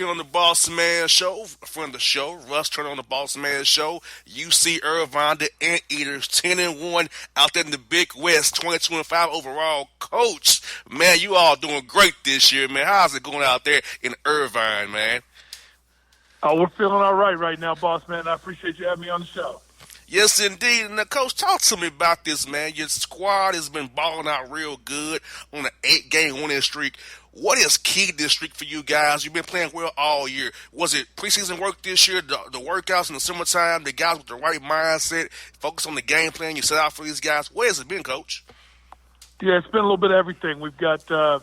here on the Bossman Show. Friend of the show, Russ Turner on the Bossman Show. UC Irvine, the Anteaters, 10-1 out there in the Big West, 2025 overall. Coach, man, you all doing great this year, man. How's it going out there in Irvine, man? Oh, we're feeling all right now, boss man. I appreciate you having me on the show. Yes, indeed. And, Coach, talk to me about this, man. Your squad has been balling out real good on an 8-game winning streak. What is key to this streak for you guys? You've been playing well all year. Was it preseason work this year, the workouts in the summertime, the guys with the right mindset, focus on the game plan you set out for these guys? Where has it been, Coach? Yeah, it's been a little bit of everything. We've got a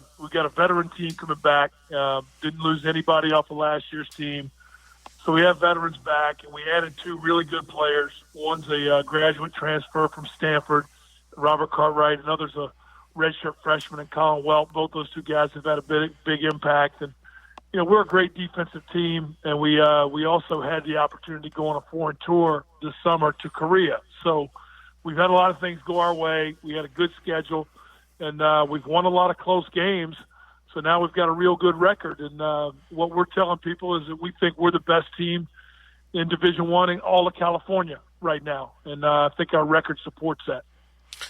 veteran team coming back. Didn't lose anybody off of last year's team. So we have veterans back, and we added 2 really good players. One's a graduate transfer from Stanford, Robert Cartwright. Another's a redshirt freshman, and Colin Welp. Both those 2 guys have had a big impact. And, we're a great defensive team, and we also had the opportunity to go on a foreign tour this summer to Korea. So we've had a lot of things go our way. We had a good schedule, and we've won a lot of close games. So now we've got a real good record, and what we're telling people is that we think we're the best team in Division I in all of California right now, and I think our record supports that.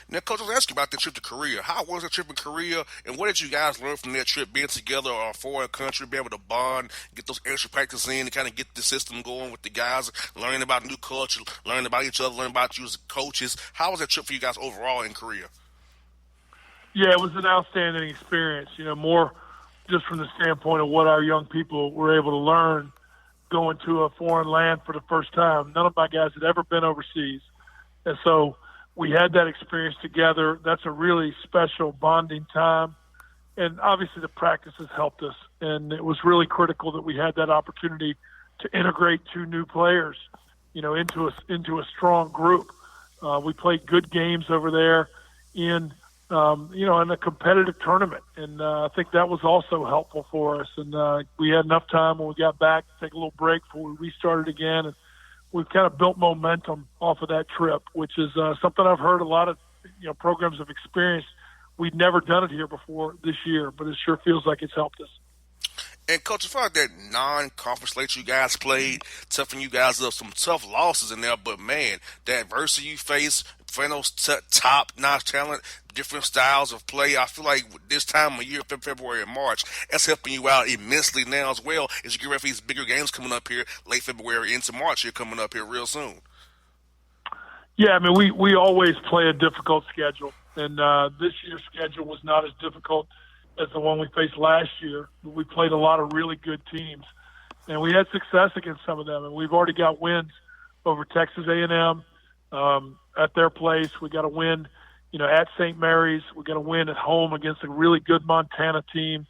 Now, Coach, I was asking about the trip to Korea. How was the trip in Korea, and what did you guys learn from that trip, being together or a foreign country, being able to bond, get those extra practices in, and kind of get the system going with the guys, learning about new culture, learning about each other, learning about you as coaches? How was that trip for you guys overall in Korea? Yeah, it was an outstanding experience, more just from the standpoint of what our young people were able to learn going to a foreign land for the first time. None of my guys had ever been overseas. And so we had that experience together. That's a really special bonding time. And obviously the practice has helped us. And it was really critical that we had that opportunity to integrate 2 new players, into a strong group. We played good games over there in a competitive tournament. And I think that was also helpful for us. And we had enough time when we got back to take a little break before we restarted again. And we've kind of built momentum off of that trip, which is something I've heard a lot of programs have experienced. We'd never done it here before this year, but it sure feels like it's helped us. And, Coach, I feel like that non-conference slate you guys played, toughened you guys up, some tough losses in there, but, man, the adversity you face, playing those top-notch talent, different styles of play, I feel like this time of year, February and March, that's helping you out immensely now as well as you get ready for these bigger games coming up here late February into March here coming up here real soon. Yeah, I mean, we always play a difficult schedule, and this year's schedule was not as difficult as the one we faced last year. We played a lot of really good teams, and we had success against some of them, and we've already got wins over Texas A&M at their place. We got a win, at St. Mary's. We got a win at home against a really good Montana team.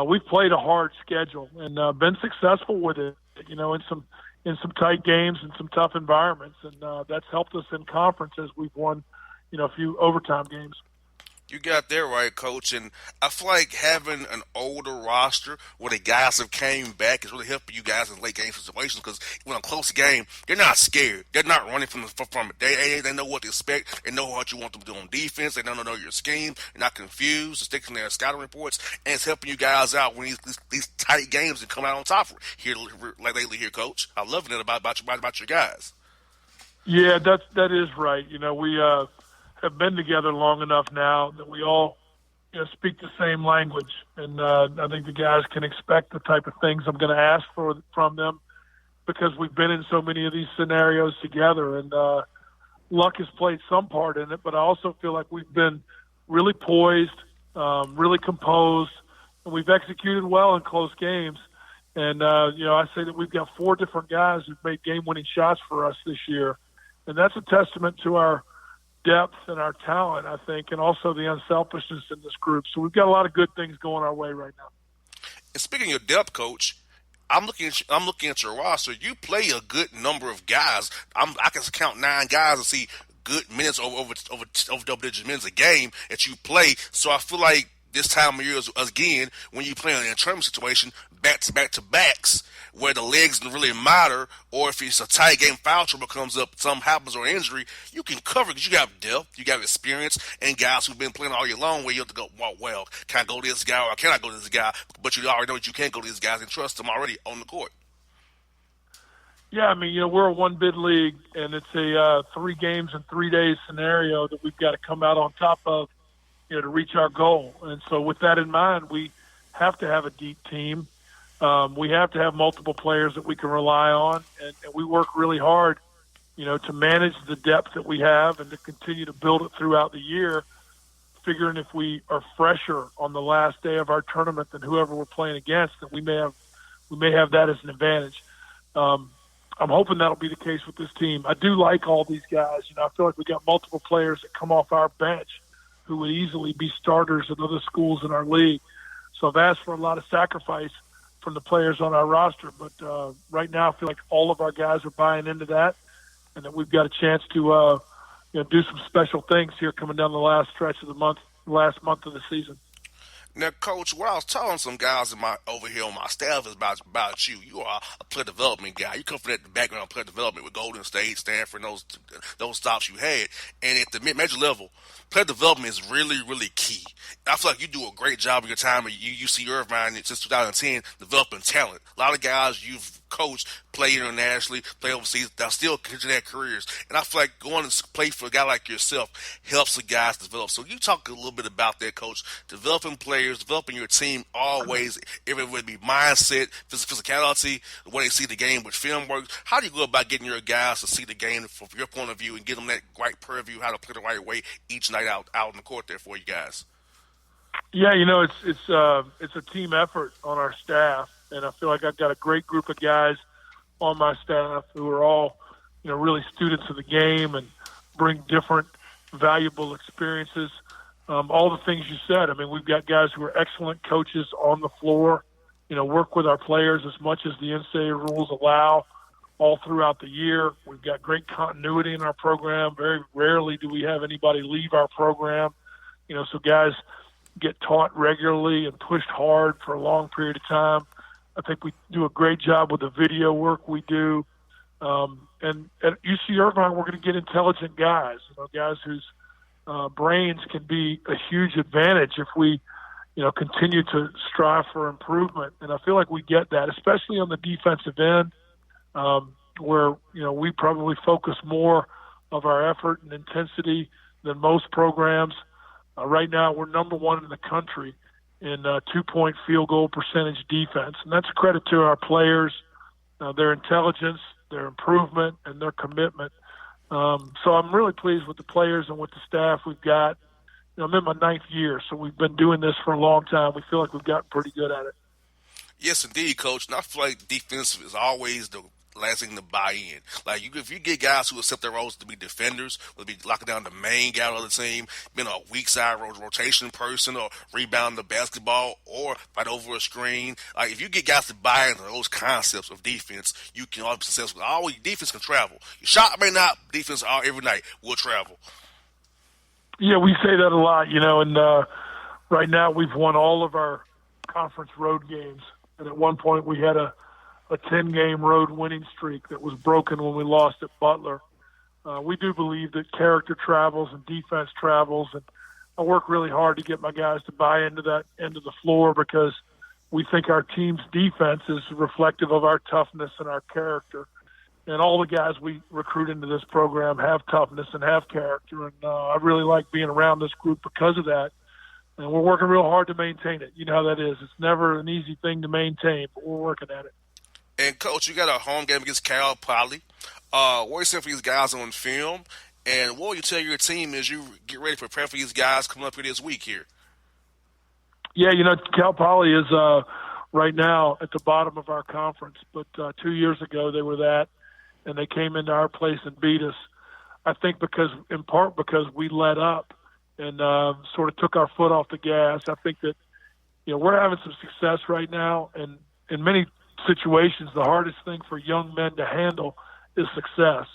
We've played a hard schedule and been successful with it, in some tight games and some tough environments, and that's helped us in conference as we've won, a few overtime games. You got that right, Coach, and I feel like having an older roster where the guys have came back is really helping you guys in late game situations because when a close game, they're not scared. They're not running from it. They know what to expect. They know what you want them to do on defense. They don't know your scheme. They're not confused. They're sticking their scouting reports, and it's helping you guys out when these tight games and come out on top here lately here, Coach. I love it about your guys. Yeah, that is right. We have been together long enough now that we all speak the same language. And I think the guys can expect the type of things I'm going to ask from them because we've been in so many of these scenarios together. And luck has played some part in it, but I also feel like we've been really poised, really composed, and we've executed well in close games. And, I say that we've got 4 different guys who've made game-winning shots for us this year. And that's a testament to our depth and our talent, I think, and also the unselfishness in this group. So we've got a lot of good things going our way right now. And speaking of your depth, Coach, I'm looking at your roster. You play a good number of guys. I can count 9 guys and see good minutes over double-digit minutes a game that you play. So I feel like this time of year, again, when you play in a tournament situation, back-to-backs, where the legs don't really matter, or if it's a tight game, foul trouble comes up, something happens or injury, you can cover because you have depth, you got experience, and guys who've been playing all year long where you have to go, well, can I go to this guy or can I go to this guy? But you already know that you can't go to these guys and trust them already on the court. Yeah, I mean, we're a one-bid league, and it's a 3 games in 3 days scenario that we've got to come out on top of, to reach our goal. And so with that in mind, we have to have a deep team. We have to have multiple players that we can rely on, and we work really hard, to manage the depth that we have and to continue to build it throughout the year, figuring if we are fresher on the last day of our tournament than whoever we're playing against, that we may have that as an advantage. I'm hoping that'll be the case with this team. I do like all these guys. I feel like we got multiple players that come off our bench who would easily be starters at other schools in our league. So I've asked for a lot of sacrifice from the players on our roster. But right now I feel like all of our guys are buying into that and that we've got a chance to do some special things here coming down the last stretch of the last month of the season. Now, Coach, what I was telling some guys over here on my staff is about you. You are a player development guy. You come from that background of player development with Golden State, Stanford, and those stops you had. And at the mid-major level, player development is really, really key. I feel like you do a great job of your time at UC Irvine since 2010 developing talent. A lot of guys you've coached play internationally, play overseas, they'll still continue their careers. And I feel like going to play for a guy like yourself helps the guys develop. So you talk a little bit about that, Coach, developing players, developing your team always, whether it be mindset, physicality, the way they see the game with film works. How do you go about getting your guys to see the game from your point of view and give them that right purview, how to play the right way each night out in the court there for you guys? Yeah, it's a team effort on our staff, and I feel like I've got a great group of guys on my staff who are all, really students of the game and bring different valuable experiences. All the things you said. I mean, we've got guys who are excellent coaches on the floor, work with our players as much as the NCAA rules allow all throughout the year. We've got great continuity in our program. Very rarely do we have anybody leave our program. So guys get taught regularly and pushed hard for a long period of time. I think we do a great job with the video work we do. And at UC Irvine, we're going to get intelligent guys, guys whose brains can be a huge advantage if we, continue to strive for improvement. And I feel like we get that, especially on the defensive end, where, we probably focus more of our effort and intensity than most programs. Right now, we're number 1 in the country in 2-point field goal percentage defense. And that's a credit to our players, their intelligence, their improvement, and their commitment. So I'm really pleased with the players and with the staff we've got. I'm in my 9th year, so we've been doing this for a long time. We feel like we've gotten pretty good at it. Yes, indeed, Coach. And I feel like defensive is always the last thing to buy in. Like, if you get guys who accept their roles to be defenders, whether it be locking down the main guy on the team, being a weak side rotation person, or rebounding the basketball, or fight over a screen. Like, if you get guys to buy into those concepts of defense, you can always be successful. Always, defense can travel. Your shot may not, defense every night will travel. Yeah, we say that a lot, and right now we've won all of our conference road games. And at one point we had a 10-game road winning streak that was broken when we lost at Butler. We do believe that character travels and defense travels, and I work really hard to get my guys to buy into that end of the floor because we think our team's defense is reflective of our toughness and our character. And all the guys we recruit into this program have toughness and have character, and I really like being around this group because of that. And we're working real hard to maintain it. You know how that is. It's never an easy thing to maintain, but we're working at it. And, Coach, you got a home game against Cal Poly. What are you saying for these guys on film? And what will you tell your team as you get ready to prepare for these guys coming up here this week here? Yeah, Cal Poly is right now at the bottom of our conference. But 2 years ago they were that, and they came into our place and beat us. I think in part because we let up and sort of took our foot off the gas. I think that, we're having some success right now, and in many situations, the hardest thing for young men to handle is success.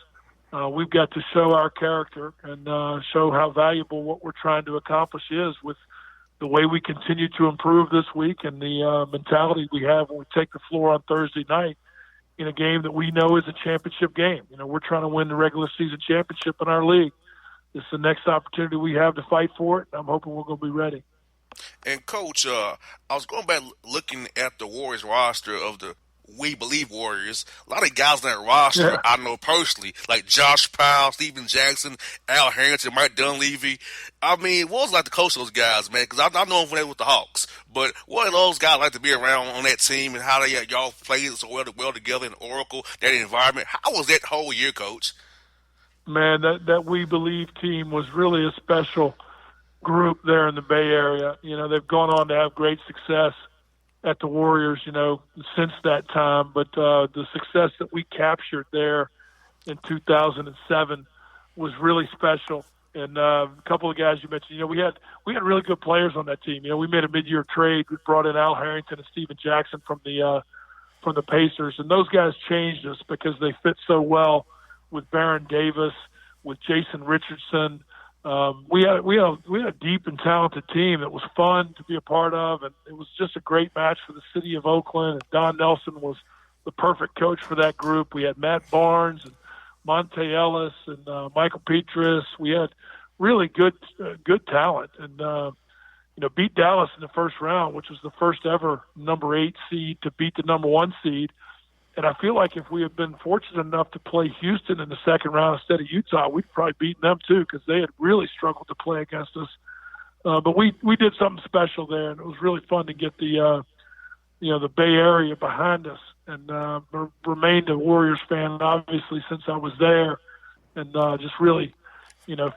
We've got to show our character and show how valuable what we're trying to accomplish is with the way we continue to improve this week and the mentality we have when we take the floor on Thursday night. in a game that we know is a championship game. We're trying to win the regular season championship in our league. This is the next opportunity we have to fight for it, and I'm hoping we're going to be ready. And Coach, I was going back looking at the Warriors roster of the We Believe Warriors. A lot of guys on that roster Yeah. I know personally, like Josh Powell, Steven Jackson, Al Harrington, Mike Dunleavy. I mean, what was it like to coach those guys, man? Because I know them when they were with the Hawks. But what are those guys like to be around on that team, and how they y'all played so well together in Oracle, that environment? How was that whole year, Coach? Man, that We Believe team was really a special group there in the Bay Area. They've gone on to have great success at the Warriors, since that time. But the success that we captured there in 2007 was really special. And a couple of guys you mentioned, we had really good players on that team. We made a mid-year trade. We brought in Al Harrington and Steven Jackson from the Pacers, and those guys changed us because they fit so well with Baron Davis, with Jason Richardson. We had a deep and talented team that was fun to be a part of, and it was just a great match for the city of Oakland. And Don Nelson was the perfect coach for that group. We had Matt Barnes and Monte Ellis and Michael Petras. We had really good talent, and beat Dallas in the first round, which was the first ever number 8 seed to beat the number 1 seed. And I feel like if we had been fortunate enough to play Houston in the second round instead of Utah, we'd probably beaten them too, because they had really struggled to play against us. But we did something special there, and it was really fun to get the Bay Area behind us, and remained a Warriors fan obviously since I was there, and just really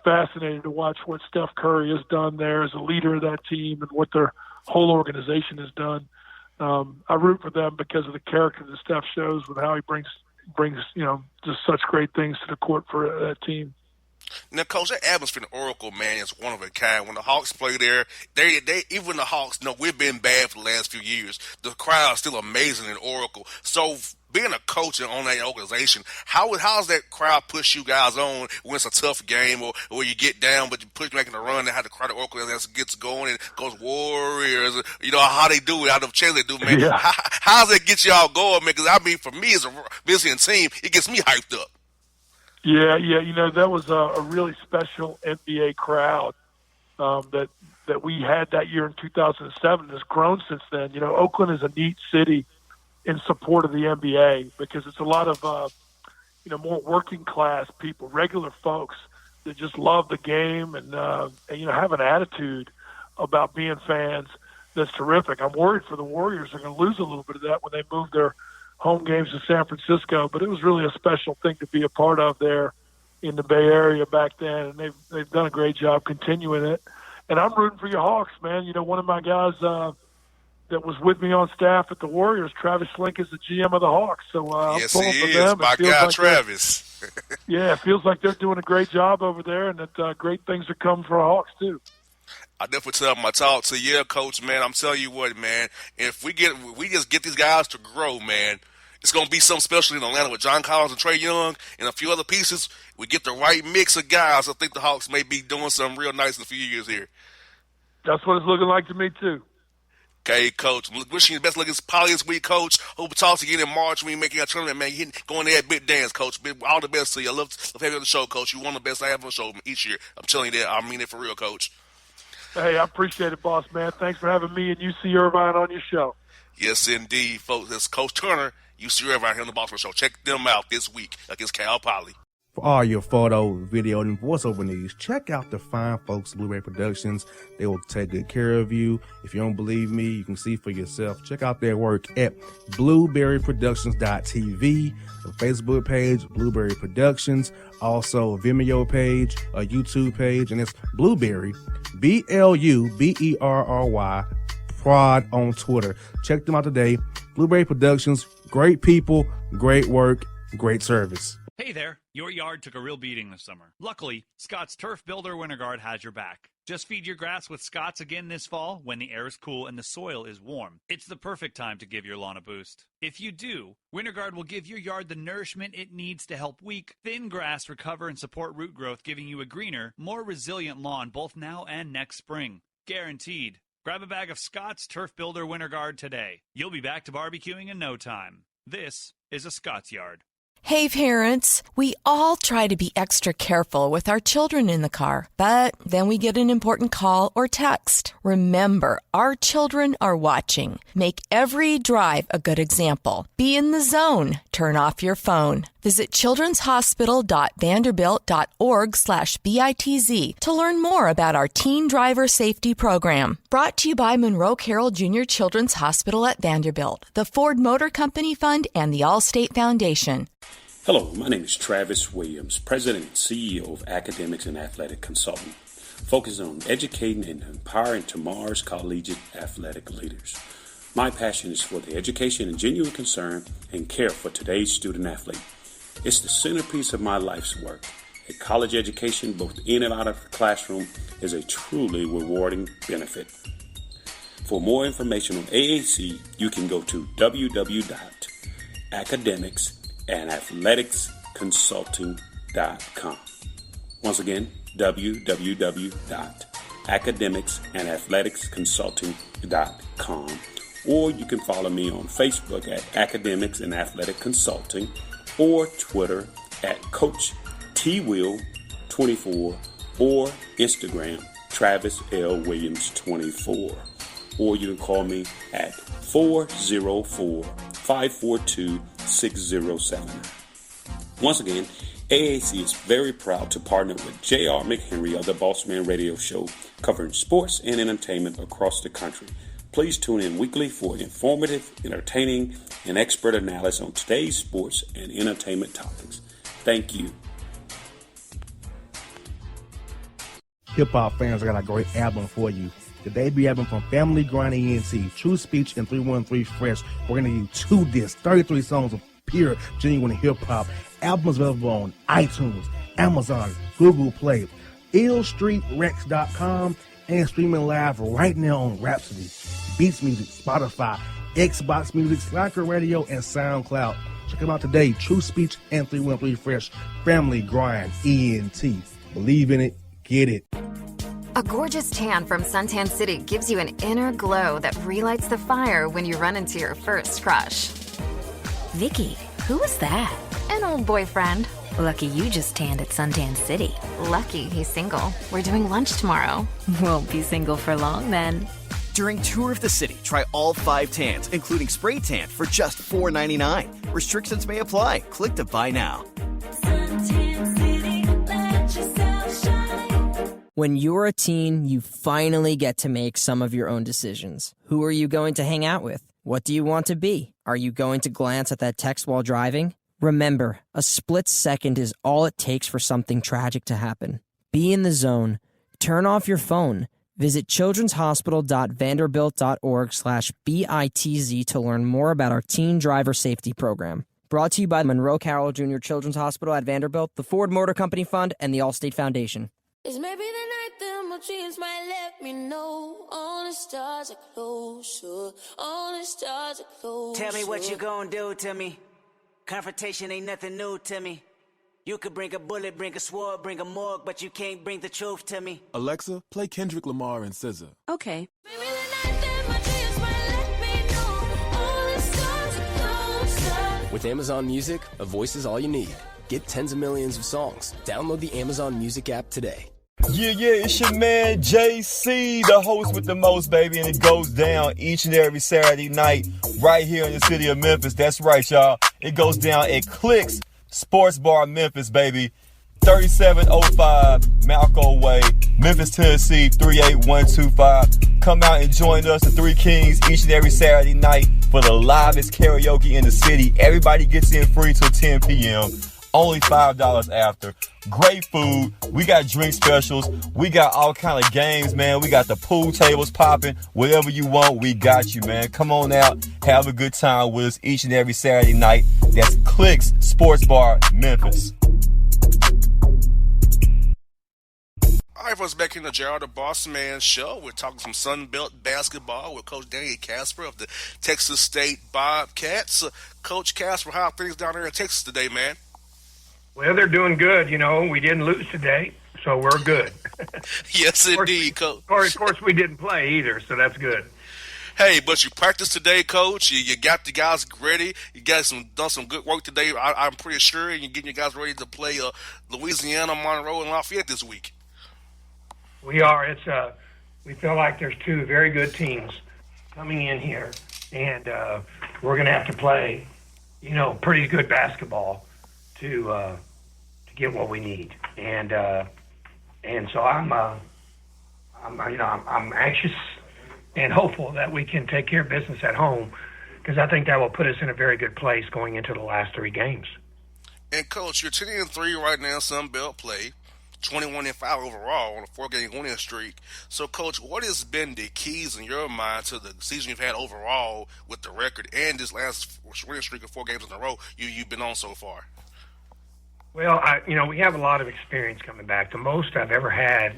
fascinated to watch what Steph Curry has done there as a leader of that team and what their whole organization has done. I root for them because of the character that Steph shows with how he brings just such great things to the court for that team. Now, Coach, that atmosphere in Oracle, man, is one of a kind. When the Hawks play there, they even the Hawks know we've been bad for the last few years. The crowd's still amazing in Oracle. So, being a coach and on that organization, how's that crowd push you guys on when it's a tough game or you get down, but you push back in the run and how the crowd of Oracle gets going and goes Warriors, how they do it, how the chance they do, man. Yeah. How's that get y'all going, man? Because, I mean, for me as a visiting team, it gets me hyped up. Yeah. That was a really special NBA crowd that we had that year in 2007. Has grown since then. Oakland is a neat city in support of the NBA because it's a lot of more working class people, regular folks that just love the game and have an attitude about being fans that's terrific. I'm worried for the Warriors. They're going to lose a little bit of that when they move their home games to San Francisco, but it was really a special thing to be a part of there in the Bay Area back then, and they've done a great job continuing it. And I'm rooting for your Hawks, man. One of my guys that was with me on staff at the Warriors, Travis Schlink, is the GM of the Hawks. So yes, I'm pulling he for is. them. My guy, Travis. Yeah, it feels like they're doing a great job over there, and that great things are coming for our Hawks too. I definitely tell them I talk to you, Coach, man. I'm telling you what, man. If we just get these guys to grow, man, it's gonna be something special in Atlanta with John Collins and Trae Young and a few other pieces. We get the right mix of guys. I think the Hawks may be doing something real nice in a few years here. That's what it's looking like to me too. Okay, Coach. Wishing you the best luck probably this week, Coach. Hope to talk to you in March when you make your tournament, man. You going there at Big Dance, Coach. All the best to you. I love having you on the show, Coach. You're one of the best I have on the show each year. I'm telling you that. I mean it for real, Coach. Hey, I appreciate it, boss man. Thanks for having me and UC Irvine on your show. Yes, indeed, folks. That's Coach Turner, UC Irvine here on the Bossman Show. Check them out this week against Cal Poly. For all your photo, video, and voiceover needs, check out the fine folks at Blueberry Productions. They will take good care of you. If you don't believe me, you can see for yourself. Check out their work at blueberryproductions.tv, the Facebook page, Blueberry Productions, also a Vimeo page, a YouTube page, and it's Blueberry, BLUBERRY, Prod on Twitter. Check them out today. Blueberry Productions, great people, great work, great service. Hey there, your yard took a real beating this summer. Luckily, Scott's Turf Builder Winter Guard has your back. Just feed your grass with Scott's again this fall when the air is cool and the soil is warm. It's the perfect time to give your lawn a boost. If you do, Winter Guard will give your yard the nourishment it needs to help weak, thin grass recover and support root growth, giving you a greener, more resilient lawn both now and next spring. Guaranteed. Grab a bag of Scott's Turf Builder Winter Guard today. You'll be back to barbecuing in no time. This is a Scott's Yard. Hey parents, we all try to be extra careful with our children in the car, but then we get an important call or text. Remember, our children are watching. Make every drive a good example. Be in the zone. Turn off your phone. Visit childrenshospital.vanderbilt.org/BITZ to learn more about our teen driver safety program. Brought to you by Monroe Carroll Jr. Children's Hospital at Vanderbilt, the Ford Motor Company Fund, and the Allstate Foundation. Hello, my name is Travis Williams, President and CEO of Academics and Athletic Consulting, focusing on educating and empowering tomorrow's collegiate athletic leaders. My passion is for the education and genuine concern and care for today's student athlete. It's the centerpiece of my life's work. A college education, both in and out of the classroom, is a truly rewarding benefit. For more information on AAC, you can go to www.academicsandathleticsconsulting.com. Once again, www.academicsandathleticsconsulting.com. Or you can follow me on Facebook at Academics and Athletic Consulting, or Twitter at Coach TWill24, or Instagram Travis L. Williams 24. Or you can call me at 404-542-6079. Once again, AAC is very proud to partner with J.R. McHenry of the Bossman Radio Show, covering sports and entertainment across the country. Please tune in weekly for informative, entertaining, and expert analysis on today's sports and entertainment topics. Thank you. Hip-hop fans, I got a great album for you. The debut album from Family Grind ENT, True Speech, and 313 Fresh. We're going to give you 2 discs, 33 songs of pure, genuine hip-hop. Albums available on iTunes, Amazon, Google Play, illstreetrex.com, and streaming live right now on Rhapsody, Beats Music, Spotify, Xbox Music, Slacker Radio, and SoundCloud. Check them out today. True Speech and 313 Fresh. Family Grind ENT. Believe in it. Get it. A gorgeous tan from Suntan City gives you an inner glow that relights the fire when you run into your first crush. Vicky, who was that? An old boyfriend. Lucky you just tanned at Suntan City. Lucky he's single. We're doing lunch tomorrow. Won't be single for long then. During Tour of the City, try all 5 tans, including spray tan, for just $4.99. Restrictions may apply. Click to buy now. Suntan City, let yourself shine. When you're a teen, you finally get to make some of your own decisions. Who are you going to hang out with? What do you want to be? Are you going to glance at that text while driving? Remember, a split second is all it takes for something tragic to happen. Be in the zone. Turn off your phone. Visit childrenshospital.vanderbilt.org/BITZ to learn more about our teen driver safety program. Brought to you by Monroe Carroll Jr. Children's Hospital at Vanderbilt, the Ford Motor Company Fund, and the Allstate Foundation. It's maybe the night that my dreams might let me know. All the stars are closer. All the stars are closer. Tell me what you gonna do to me. Confrontation ain't nothing new to me. You could bring a bullet, bring a sword, bring a morgue, but you can't bring the truth to me. Alexa, play Kendrick Lamar and SZA. Okay. Maybe the night that my dreams might let me know. All the stars are closer. With Amazon Music, a voice is all you need. Get tens of millions of songs. Download the Amazon Music app today. Yeah, it's your man JC, the host with the most, baby, and it goes down each and every Saturday night right here in the city of Memphis. That's right, y'all. It goes down at Clicks Sports Bar Memphis, baby. 3705 Malco Way, Memphis, Tennessee, 38125. Come out and join us, the Three Kings, each and every Saturday night for the livest karaoke in the city. Everybody gets in free till 10 p.m. Only $5 after. Great food. We got drink specials. We got all kind of games, man. We got the pool tables popping. Whatever you want, we got you, man. Come on out. Have a good time with us each and every Saturday night. That's Clicks Sports Bar, Memphis. All right, folks, back in the Gerald the Boss Man show. We're talking some Sun Belt basketball with Coach Danny Casper of the Texas State Bobcats. Coach Casper, how are things down there in Texas today, man? Well, they're doing good. You know, we didn't lose today, so we're good. Yes, indeed, Coach. Of course, we didn't play either, so that's good. Hey, but you practiced today, Coach. You got the guys ready. You guys done some good work today. I'm pretty sure, and you're getting your guys ready to play Louisiana, Monroe, and Lafayette this week. We are. We feel like there's two very good teams coming in here, and we're going to have to play, pretty good basketball to get what we need. And so I'm anxious and hopeful that we can take care of business at home, because I think that will put us in a very good place going into the last three games. And Coach, you're 10-3 right now in Sun Belt play, 21-5 overall on a 4-game winning streak. So, Coach, what has been the keys in your mind to the season you've had overall with the record and this last winning streak of 4 games in a row you've been on so far? Well, we have a lot of experience coming back, the most I've ever had,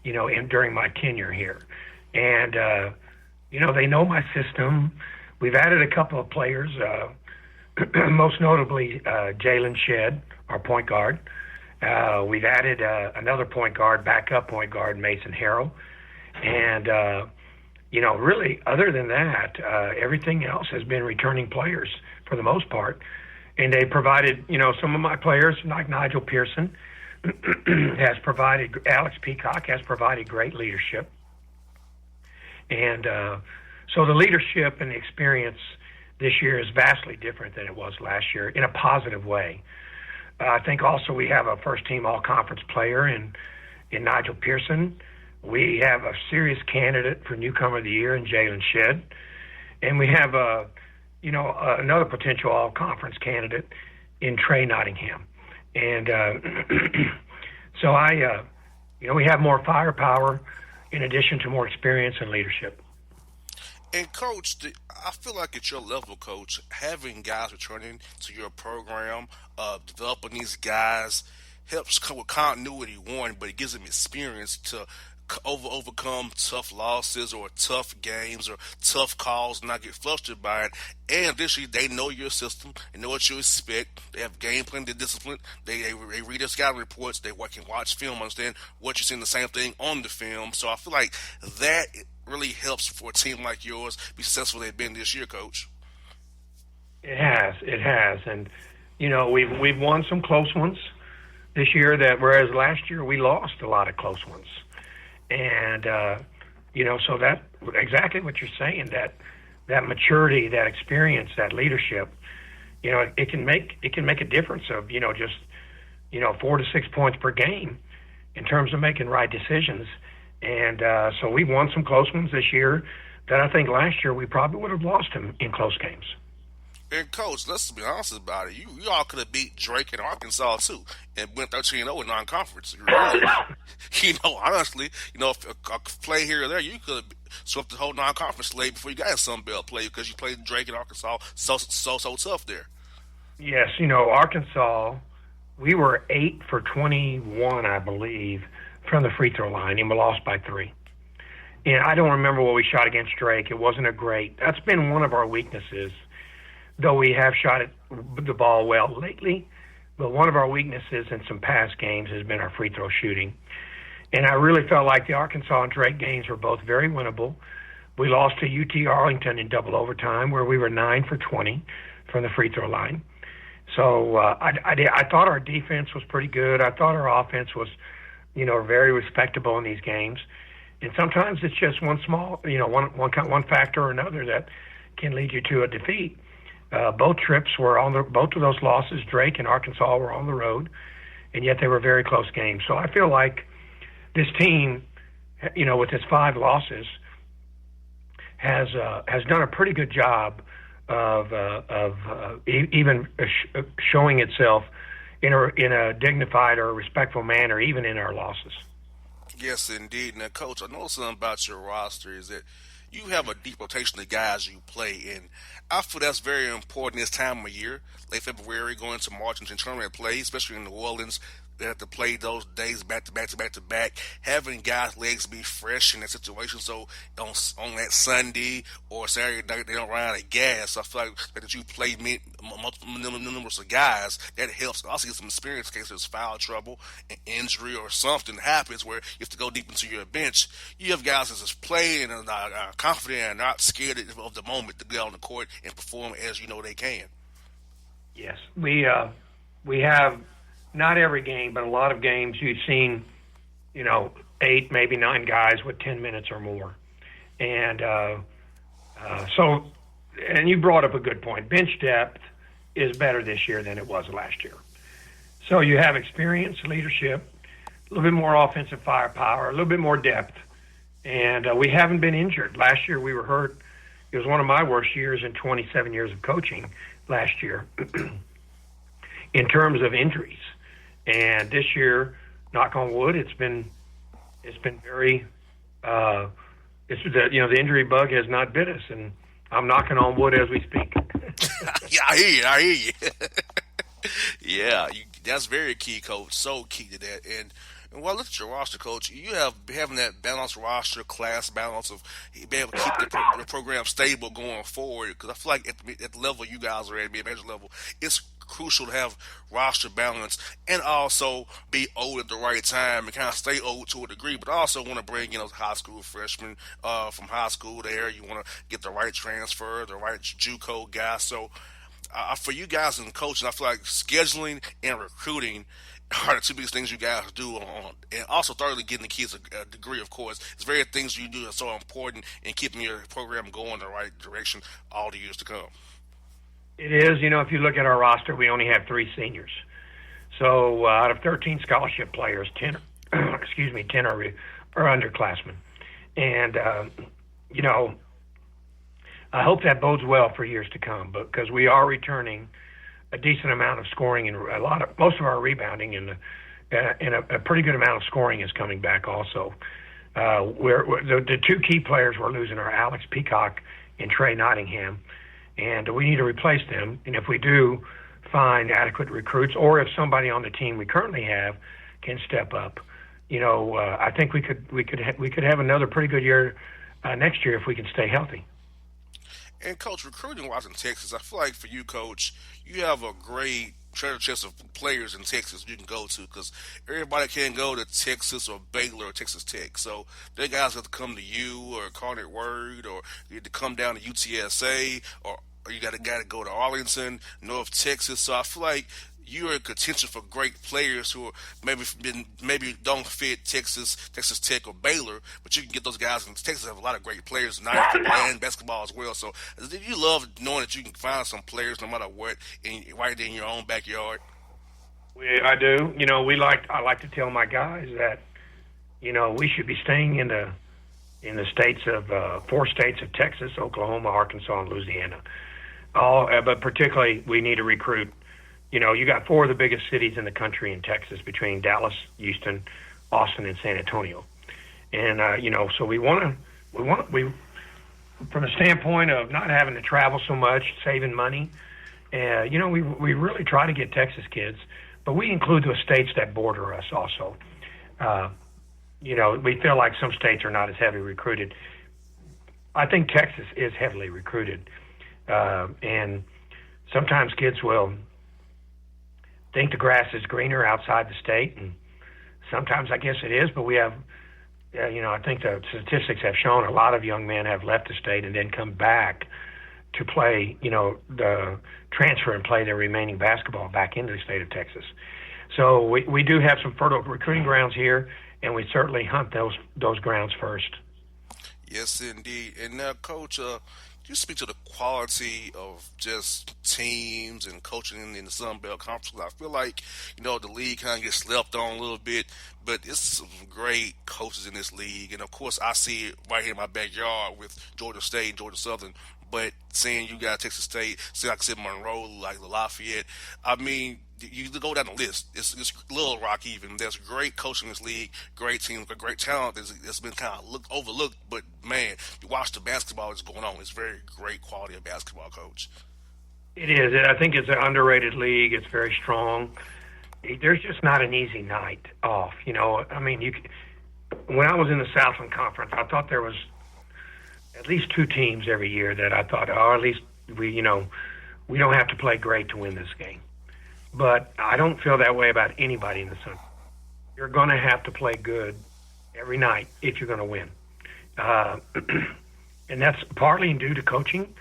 during my tenure here. And, they know my system. We've added a couple of players, most notably Jalen Shedd, our point guard. We've added another point guard, backup point guard, Mason Harrell. And, really, other than that, everything else has been returning players for the most part. And they provided, some of my players, like Nigel Pearson, has provided, Alex Peacock has provided great leadership. And so the leadership and the experience this year is vastly different than it was last year in a positive way. I think also we have a first-team all-conference player in Nigel Pearson. We have a serious candidate for newcomer of the year in Jalen Shedd. And we have another potential all-conference candidate in Trey Nottingham. And so we have more firepower in addition to more experience and leadership. And, Coach, I feel like at your level, Coach, having guys returning to your program, developing these guys helps come with continuity, one, but it gives them experience to overcome tough losses or tough games or tough calls and not get flustered by it. And additionally, they know your system. They know what you expect. They have game plan, they're disciplined. They read their scouting reports. They can watch film, understand what you're seeing, the same thing on the film. So I feel like that really helps for a team like yours be successful they've been this year, Coach. It has. And, we've won some close ones this year, whereas last year we lost a lot of close ones. And, so that exactly what you're saying, that maturity, that experience, that leadership, it can make a difference of, just, 4 to 6 points per game in terms of making right decisions. And so we won some close ones this year that I think last year we probably would have lost them in close games. And, Coach, let's be honest about it. You all could have beat Drake and Arkansas, too, and went 13-0 in non-conference. Honestly, if a play here or there, you could have swept the whole non-conference slate before you got a Sun Belt play because you played Drake and Arkansas so tough there. Yes, Arkansas, we were 8 for 21, I believe, from the free throw line, and we lost by 3. And I don't remember what we shot against Drake. It wasn't that's been one of our weaknesses, though we have shot the ball well lately. But one of our weaknesses in some past games has been our free throw shooting. And I really felt like the Arkansas and Drake games were both very winnable. We lost to UT Arlington in double overtime, where we were 9 for 20 from the free throw line. So I thought our defense was pretty good. I thought our offense was, very respectable in these games. And sometimes it's just one one factor or another that can lead you to a defeat. Both trips were both of those losses, Drake and Arkansas, were on the road, and yet they were very close games. So I feel like this team, with its 5 losses, has done a pretty good job of even showing itself in a dignified or respectful manner, even in our losses. Yes, indeed. Now, Coach, I know something about your roster is that you have a deep rotation of guys you play in. I feel that's very important this time of year, late February, going to March into tournament play, especially in New Orleans. They have to play those days back to back to back to back. Having guys' legs be fresh in that situation, so on that Sunday or Saturday night they don't run out of gas. So I feel like that you play multiple numbers of guys, that helps. Also get some experience in case there's foul trouble, an injury, or something happens where you have to go deep into your bench. You have guys that just play and are confident and not scared of the moment to get on the court and perform as you know they can. Yes, we have not every game, but a lot of games you've seen, 8, maybe 9 guys with 10 minutes or more. And and you brought up a good point. Bench depth is better this year than it was last year. So you have experience, leadership, a little bit more offensive firepower, a little bit more depth. And we haven't been injured. Last year we were hurt. It was one of my worst years in 27 years of coaching last year in terms of injuries. And this year, knock on wood, it's been very the injury bug has not bit us, and I'm knocking on wood as we speak. Yeah, I hear you. Yeah, that's very key, Coach. So key to that. And well, look at your roster, Coach. You having that balanced roster, class balance of being able to keep the program stable going forward. Because I feel like at the level you guys are at, mid-major level, it's crucial to have roster balance and also be old at the right time and kind of stay old to a degree, but also want to bring in those high school freshmen from high school there. You want to get the right transfer, the right JUCO guy. So for you guys in coaching, I feel like scheduling and recruiting are the two biggest things you guys do and also thirdly getting the kids a degree, of course. It's very things you do that's so important in keeping your program going in the right direction all the years to come. It is. If you look at our roster, we only have 3 seniors. So out of 13 scholarship players, 10 are underclassmen. And, I hope that bodes well for years to come because we are returning a decent amount of scoring and most of our rebounding and a pretty good amount of scoring is coming back also. The 2 key players we're losing are Alex Peacock and Trey Nottingham. And we need to replace them. And if we do find adequate recruits, or if somebody on the team we currently have can step up, I think we could have another pretty good year next year if we can stay healthy. And Coach, recruiting-wise in Texas, I feel like for you, Coach, you have a great treasure chest of players in Texas you can go to because everybody can't go to Texas or Baylor or Texas Tech. So they guys have to come to you or Carnet Word or you have to come down to UTSA or you got to go to Arlington, North Texas. So I feel like you're in contention for great players who are maybe don't fit Texas Tech or Baylor, but you can get those guys. And Texas have a lot of great players, not and basketball as well. So you love knowing that you can find some players no matter what, right in your own backyard. I do. I like to tell my guys that we should be staying in the states of 4 states of Texas, Oklahoma, Arkansas, and Louisiana. But particularly we need to recruit. You got 4 of the biggest cities in the country in Texas between Dallas, Houston, Austin, and San Antonio. And, so we want from a standpoint of not having to travel so much, saving money, we really try to get Texas kids, but we include the states that border us also. We feel like some states are not as heavily recruited. I think Texas is heavily recruited. And sometimes kids will think the grass is greener outside the state, and sometimes I guess it is, but we have, I think the statistics have shown a lot of young men have left the state and then come back to play, the transfer and play their remaining basketball back into the state of Texas. So we do have some fertile recruiting grounds here, and we certainly hunt those grounds first. Yes, indeed. And now, Coach, you speak to the quality of just teams and coaching in the Sun Belt Conference. I feel like, the league kind of gets slept on a little bit, but it's some great coaches in this league. And, of course, I see it right here in my backyard with Georgia State, Georgia Southern. But seeing you got Texas State, like I said, Monroe, like Lafayette, I mean, you go down the list. It's Little Rock even. There's great coaching in this league, great teams, great talent that's been kind of overlooked. But, man, you watch the basketball that's going on. It's very great quality of basketball, Coach. It is. I think it's an underrated league. It's very strong. there's just not an easy night off. I mean, when I was in the Southland Conference, I thought there was at least two teams every year that I thought, oh, at least we don't have to play great to win this game. But I don't feel that way about anybody in the Sun. You're going to have to play good every night if you're going to win. And that's partly due to coaching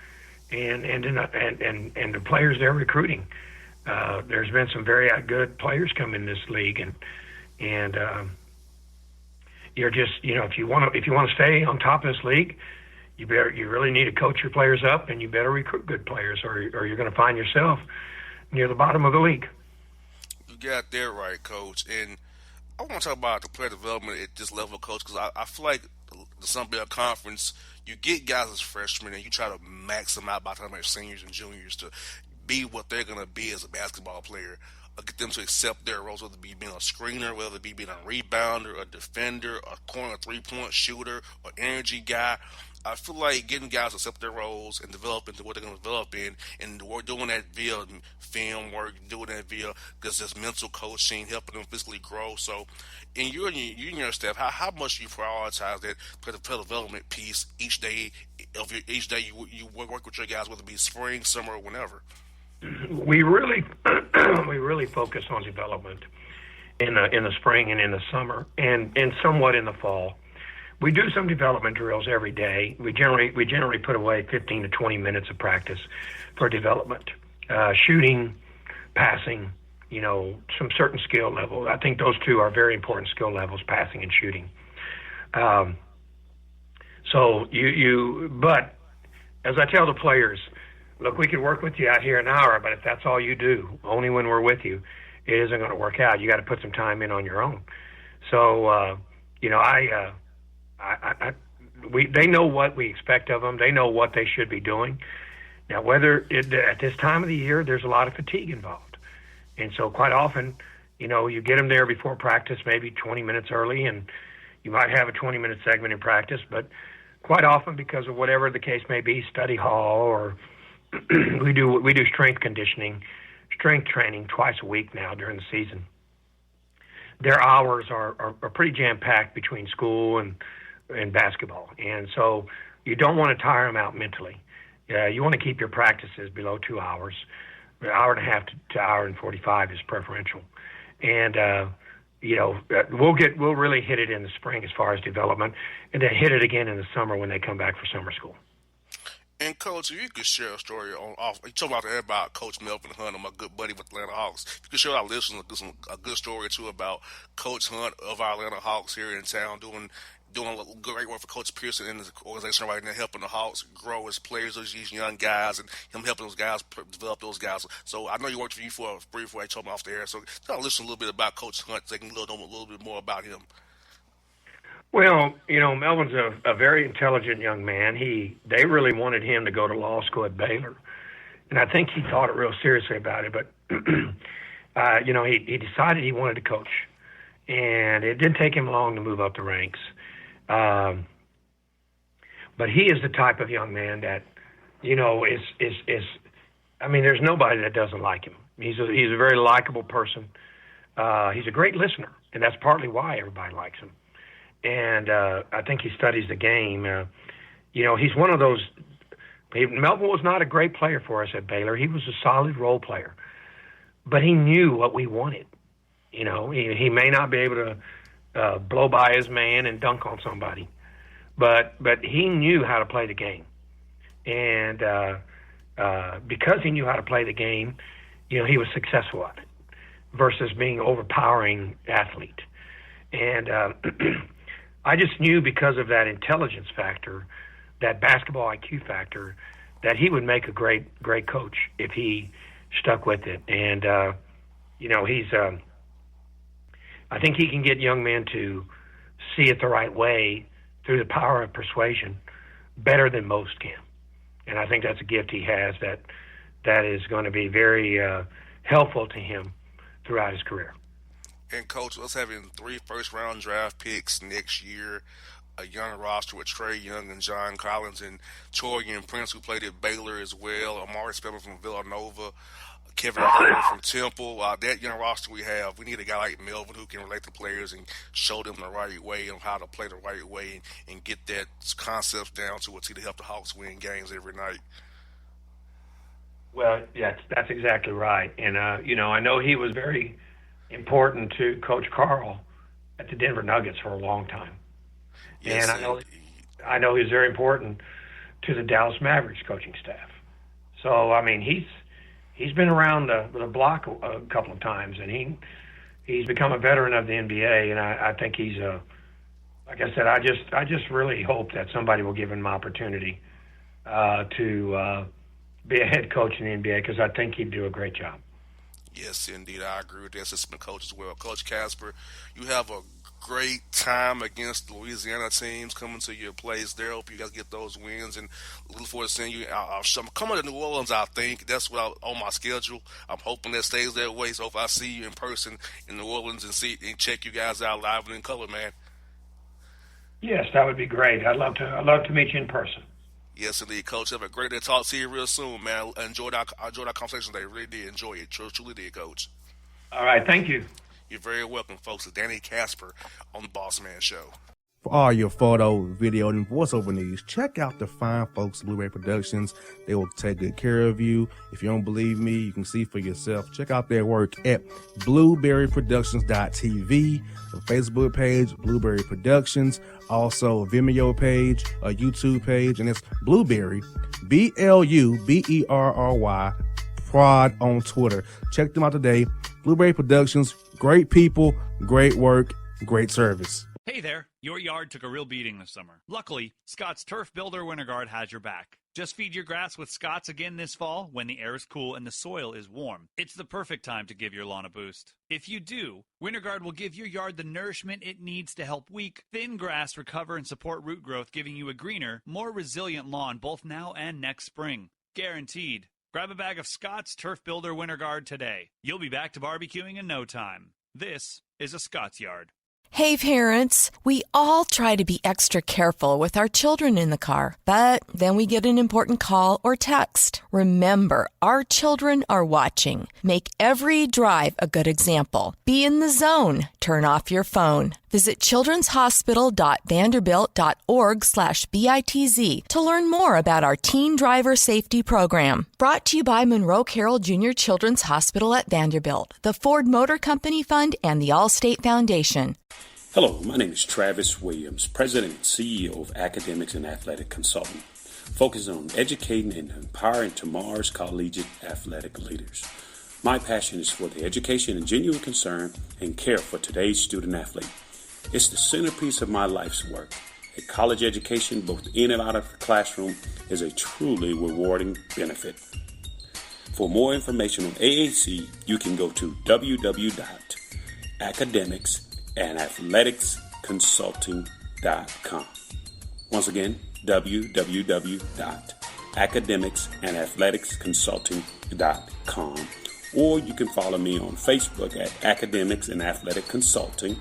and the players they're recruiting. There's been some very good players come in this league, and you're just if you want to stay on top of this league, you really need to coach your players up, and you better recruit good players, or you're going to find yourself near the bottom of the league. You got that right, Coach. And I want to talk about the player development at this level, Coach, because I feel like the Sun Belt Conference, you get guys as freshmen and you try to max them out by the time they're seniors and juniors to be what they're going to be as a basketball player. Get them to accept their roles, whether it be being a screener, whether it be being a rebounder, a defender, a corner three-point shooter, or energy guy. I feel like getting guys to accept their roles and develop into what they're going to develop in, and we're doing that via film work, doing that via just mental coaching, helping them physically grow. So, in you and your staff, how much do you prioritize that player development piece each day you work with your guys, whether it be spring, summer, or whenever? We really focus on development in the spring and in the summer, and somewhat in the fall. We do some development drills every day. We generally put away 15 to 20 minutes of practice for development, shooting, passing, some certain skill levels. I think those two are very important skill levels, passing and shooting. But as I tell the players, look, we can work with you out here an hour, but if that's all you do, only when we're with you, it isn't going to work out. You got to put some time in on your own. So, they know what we expect of them. They know what they should be doing. Now, at this time of the year, there's a lot of fatigue involved. And so quite often, you get them there before practice, maybe 20 minutes early, and you might have a 20-minute segment in practice, but quite often, because of whatever the case may be, study hall, or we do strength conditioning, strength training twice a week now during the season. Their hours are pretty jam-packed between school and basketball, and so you don't want to tire them out mentally. You want to keep your practices below 2 hours. An hour and a half to hour and 45 is preferential, and we'll really hit it in the spring as far as development, and then hit it again in the summer when they come back for summer school. And Coach, if you could share a story you talk about Coach Melvin Hunt, my good buddy with Atlanta Hawks. If you could share our listeners a good story or two about Coach Hunt of our Atlanta Hawks here in town, doing great work for Coach Pearson and his organization right now, helping the Hawks grow as players, these young guys, and him helping those guys develop those guys. So I know you worked for you for a brief way, told me off the air. So tell our listeners a little bit about Coach Hunt, so they can know a little bit more about him. Well, Melvin's a very intelligent young man. They really wanted him to go to law school at Baylor, and I think he thought it real seriously about it. But he decided he wanted to coach, and it didn't take him long to move up the ranks. But he is the type of young man that is. I mean, there's nobody that doesn't like him. He's a very likable person. He's a great listener, and that's partly why everybody likes him. And I think he studies the game. He's one of those. Melvin was not a great player for us at Baylor. He was a solid role player, but he knew what we wanted. He may not be able to blow by his man and dunk on somebody, but he knew how to play the game. And because he knew how to play the game, he was successful at it versus being an overpowering athlete. And I just knew because of that intelligence factor, that basketball IQ factor, that he would make a great coach if he stuck with it. And, he's I think he can get young men to see it the right way through the power of persuasion better than most can. And I think that's a gift he has that is going to be very helpful to him throughout his career. And Coach, us having 3 first-round draft picks next year, a young roster with Trey Young and John Collins and Torian Prince, who played at Baylor as well, Amari Spelman from Villanova. Kevin Herter from Temple. That young roster we have, we need a guy like Melvin who can relate to players and show them the right way on how to play the right way and get that concepts down to to help the Hawks win games every night. Well, yeah, that's exactly right. And, I know he was very important to Coach Carl at the Denver Nuggets for a long time. Yes, and I know he's very important to the Dallas Mavericks coaching staff. So, I mean, he's been around the block a couple of times, and he's become a veteran of the NBA, and I think he's like I said, I just really hope that somebody will give him an opportunity to be a head coach in the NBA, because I think he'd do a great job. Yes, indeed, I agree with the assistant coach as well. Coach Casper, you have a great time against the Louisiana teams coming to your place there. Hope you guys get those wins, and look forward to seeing you. I'm coming to New Orleans, I think. That's what on my schedule. I'm hoping that stays that way, so if I see you in person in New Orleans and check you guys out live and in color, man. Yes, that would be great. I'd love to meet you in person. Yes, indeed, Coach. Have a great day. Talk to you real soon, man. I enjoyed our conversation today. Really did enjoy it. Truly did, Coach. All right, thank you. You're very welcome, folks. It's Danny Casper on the Bossman Show. For all your photo, video, and voiceover needs, check out the fine folks at Blueberry Productions. They will take good care of you. If you don't believe me, you can see for yourself. Check out their work at blueberryproductions.tv, the Facebook page, Blueberry Productions, also a Vimeo page, a YouTube page, and it's Blueberry, BLUBERRY, Prod on Twitter. Check them out today. Blueberry Productions, great people, great work, great service. Hey there, your yard took a real beating this summer. Luckily, Scott's Turf Builder Winter Guard has your back. Just feed your grass with Scott's again this fall when the air is cool and the soil is warm. It's the perfect time to give your lawn a boost. If you do, Winter Guard will give your yard the nourishment it needs to help weak, thin grass recover and support root growth, giving you a greener, more resilient lawn both now and next spring. Guaranteed. Grab a bag of Scott's Turf Builder Winter Guard today. You'll be back to barbecuing in no time. This is a Scott's Yard. Hey parents, we all try to be extra careful with our children in the car, but then we get an important call or text. Remember, our children are watching. Make every drive a good example. Be in the zone. Turn off your phone. Visit childrenshospital.vanderbilt.org/BITZ to learn more about our Teen Driver Safety Program. Brought to you by Monroe Carroll Jr. Children's Hospital at Vanderbilt, the Ford Motor Company Fund, and the Allstate Foundation. Hello, my name is Travis Williams, President and CEO of Academics and Athletic Consultant, focusing on educating and empowering tomorrow's collegiate athletic leaders. My passion is for the education and genuine concern and care for today's student athlete. It's the centerpiece of my life's work. A college education, both in and out of the classroom, is a truly rewarding benefit. For more information on AAC, you can go to www.academicsandathleticsconsulting.com. Once again, www.academicsandathleticsconsulting.com. Or you can follow me on Facebook at Academics and Athletic Consulting,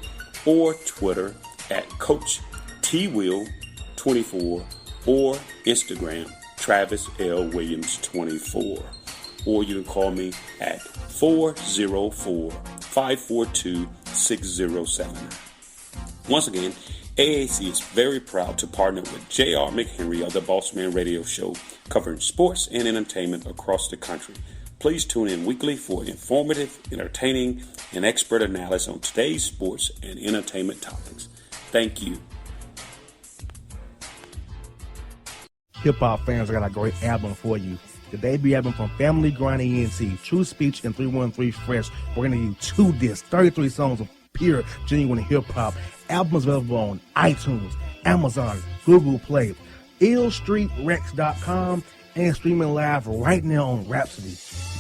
or Twitter at Coach TWill24, or Instagram Travis L. Williams 24. Or you can call me at 404-542-6079. Once again, AAC is very proud to partner with J.R. McHenry of the Bossman Radio Show, covering sports and entertainment across the country. Please tune in weekly for informative, entertaining, and expert analysis on today's sports and entertainment topics. Thank you. Hip-hop fans, I got a great album for you. The debut album from Family Grind ENT, True Speech and 313 Fresh. We're going to give you 2 discs, 33 songs of pure, genuine hip-hop. Album is available on iTunes, Amazon, Google Play, illstreetrex.com, and streaming live right now on Rhapsody,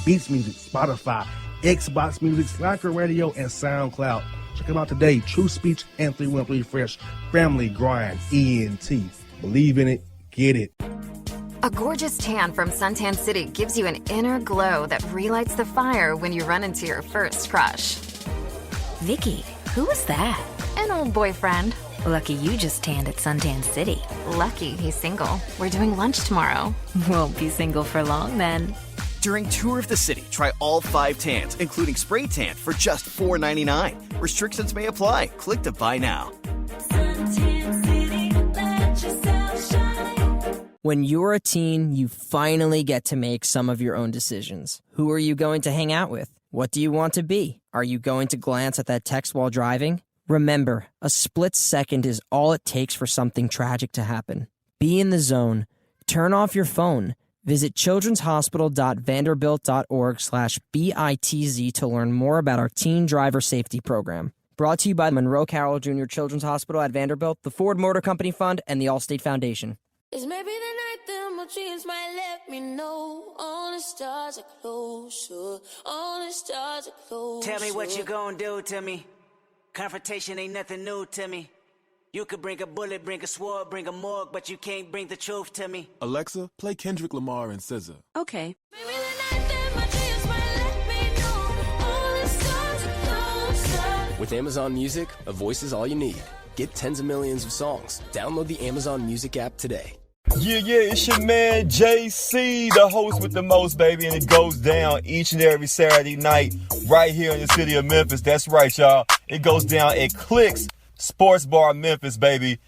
Beats Music, Spotify, Xbox Music, Slacker Radio, and SoundCloud. Check them out today. True Speech and 313 Fresh. Family Grind ENT. Believe in it. Get it. A gorgeous tan from Suntan City gives you an inner glow that relights the fire when you run into your first crush. Vicky, who was that? An old boyfriend. Lucky you just tanned at Suntan City. Lucky he's single. We're doing lunch tomorrow. Won't be single for long then. During Tour of the City, try all 5 tans, including spray tan, for just $4.99. Restrictions may apply. Click to buy now. When you're a teen, you finally get to make some of your own decisions. Who are you going to hang out with? What do you want to be? Are you going to glance at that text while driving? Remember, a split second is all it takes for something tragic to happen. Be in the zone. Turn off your phone. Visit childrenshospital.vanderbilt.org/BITZ to learn more about our teen driver safety program. Brought to you by Monroe Carroll Jr. Children's Hospital at Vanderbilt, the Ford Motor Company Fund, and the Allstate Foundation. It's maybe the night that my dreams might let me know. All the stars are closer. All the stars are closer. Tell me what you gonna do to me. Confrontation ain't nothing new to me. You could bring a bullet, bring a sword, bring a morgue, but you can't bring the truth to me. Alexa, play Kendrick Lamar and SZA. Okay. Maybe the night that my dreams might let me know. All the stars are closer. With Amazon Music, a voice is all you need. Get tens of millions of songs. Download the Amazon Music app today. Yeah, it's your man JC, the host with the most, baby, and it goes down each and every Saturday night right here in the city of Memphis. That's right, y'all. It goes down at Clicks Sports Bar Memphis, baby.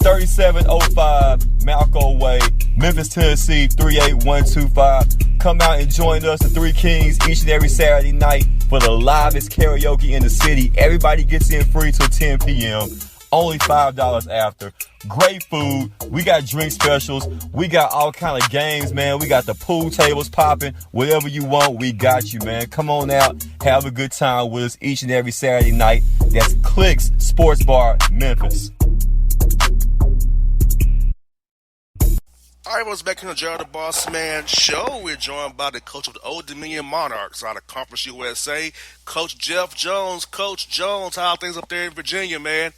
3705 Malco Way, Memphis, Tennessee, 38125. Come out and join us, the Three Kings, each and every Saturday night for the livest karaoke in the city. Everybody gets in free till 10 p.m. Only $5 after. Great food. We got drink specials. We got all kind of games, man. We got the pool tables popping. Whatever you want, we got you, man. Come on out. Have a good time with us each and every Saturday night. That's Clicks Sports Bar, Memphis. All right, what's back in the Gerald the Bossman show? We're joined by the coach of the Old Dominion Monarchs out of Conference USA, Coach Jeff Jones. Coach Jones, how are things up there in Virginia, man?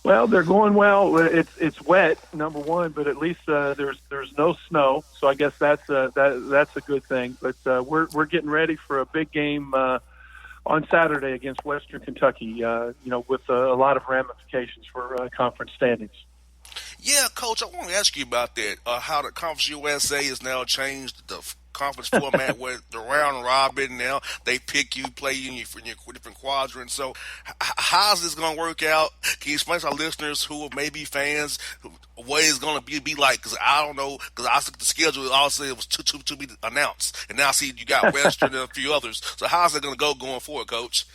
Well, they're going well. It's wet, number one, but at least there's no snow, so I guess that's a good thing. But we're getting ready for a big game on Saturday against Western Kentucky. With a lot of ramifications for conference standings. Yeah, Coach, I want to ask you about that. How the Conference USA has now changed the conference format with the round robin. Now they pick you, play you in your different quadrants. So how's this going to work out? Can you explain to our listeners who are maybe fans what it's going to be like? Because I don't know, because I looked at the schedule, all said it was to be announced. And now I see you got Western and a few others. So how's it going to go going forward, Coach?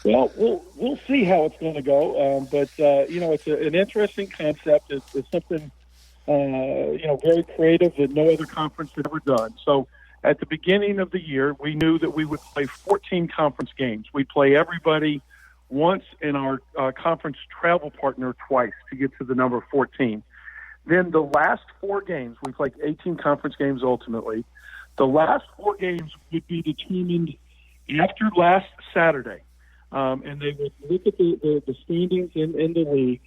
Well, we'll see how it's going to go, but it's an interesting concept. It's something very creative that no other conference had ever done. So at the beginning of the year, we knew that we would play 14 conference games. We'd play everybody once and our conference travel partner twice to get to the number 14. Then the last 4 games, we played 18 conference games ultimately. The last 4 games would be determined after last Saturday. And they would look at the standings in the league,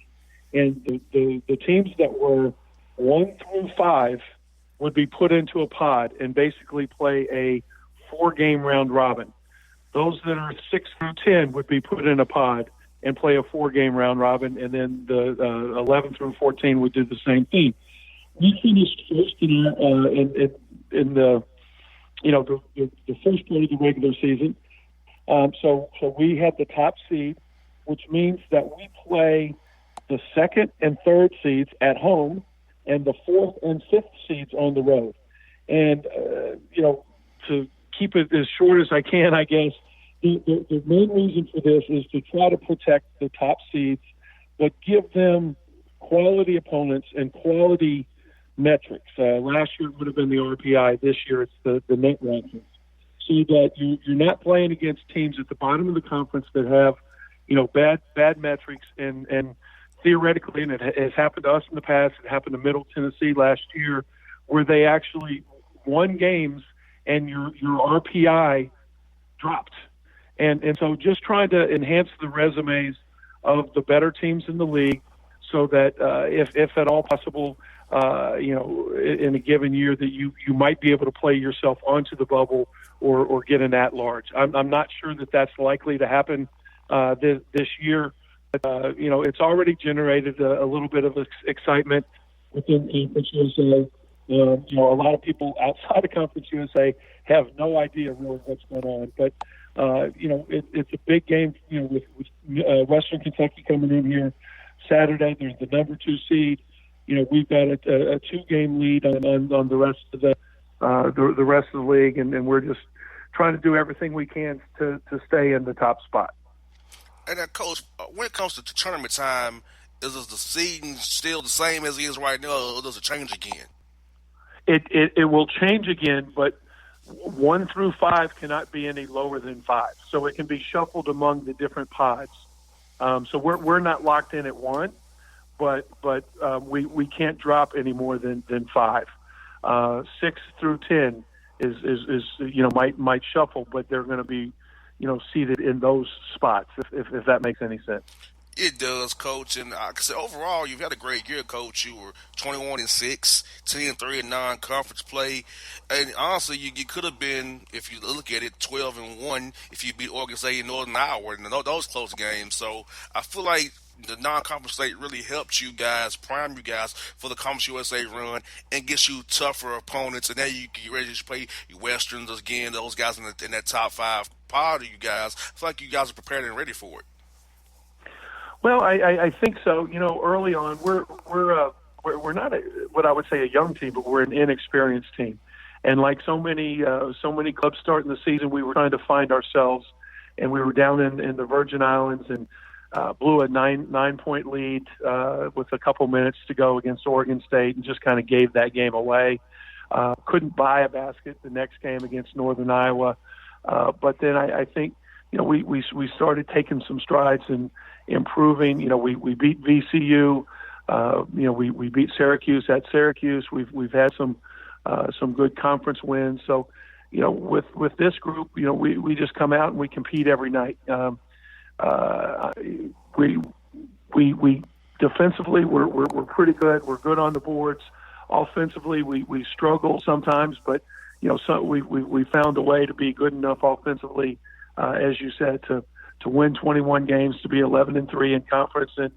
and the teams that were 1 through 5 would be put into a pod and basically play a 4-game round robin. Those that are 6 through 10 would be put in a pod and play a 4-game round robin, and then the 11 through 14 would do the same thing. We finished first in the first part of the regular season. So we had the top seed, which means that we play the 2nd and 3rd seeds at home and the 4th and 5th seeds on the road. And, to keep it as short as I can, I guess, the main reason for this is to try to protect the top seeds, but give them quality opponents and quality metrics. Last year it would have been the RPI. This year it's the net rankings. So that you're not playing against teams at the bottom of the conference that have, bad metrics, and theoretically, and it has happened to us in the past. It happened to Middle Tennessee last year, where they actually won games and your RPI dropped, and so just trying to enhance the resumes of the better teams in the league, so that if at all possible, in a given year, that you might be able to play yourself onto the bubble or get an at-large. I'm not sure that that's likely to happen this year. But, it's already generated a little bit of excitement within Conference USA. A lot of people outside of Conference USA have no idea really what's going on. But, it's a big game, with Western Kentucky coming in here Saturday. There's the number 2 seed. We've got a 2-game lead on the rest of the rest of the league, and we're just trying to do everything we can to stay in the top spot. And Coach, when it comes to tournament time, is the seeding still the same as it is right now, or does it change again? It will change again, but 1 through 5 cannot be any lower than 5, so it can be shuffled among the different pods. So we're not locked in at 1, but we can't drop any more than 5. 6 through 10 is might shuffle, but they're going to be seated in those spots if that makes any sense. It does, Coach, and cause overall you've had a great year, Coach. You were 21-6, 10-3 in non-conference play, and honestly, you could have been, if you look at it, 12-1 if you beat Oregon State and Northern Iowa in those close games. So I feel like the non-conference slate really helped you guys, prime you guys for the Conference USA run, and gets you tougher opponents. And now you get ready to play your Westerns again. Those guys in that top 5 pod of you guys. I feel like you guys are prepared and ready for it. Well, I think so. Early on, we're not what I would say a young team, but we're an inexperienced team. And like so many clubs starting the season, we were trying to find ourselves, and we were down in the Virgin Islands and blew a 9-point lead with a couple minutes to go against Oregon State, and just kind of gave that game away. Couldn't buy a basket the next game against Northern Iowa, but then I think we started taking some strides and improving. We beat VCU. We beat Syracuse at Syracuse. We've had some good conference wins. So, with this group, we just come out and we compete every night. We defensively we're pretty good. We're good on the boards. Offensively, we struggle sometimes, but we found a way to be good enough offensively, as you said, to win 21 games, to be 11-3 in conference. And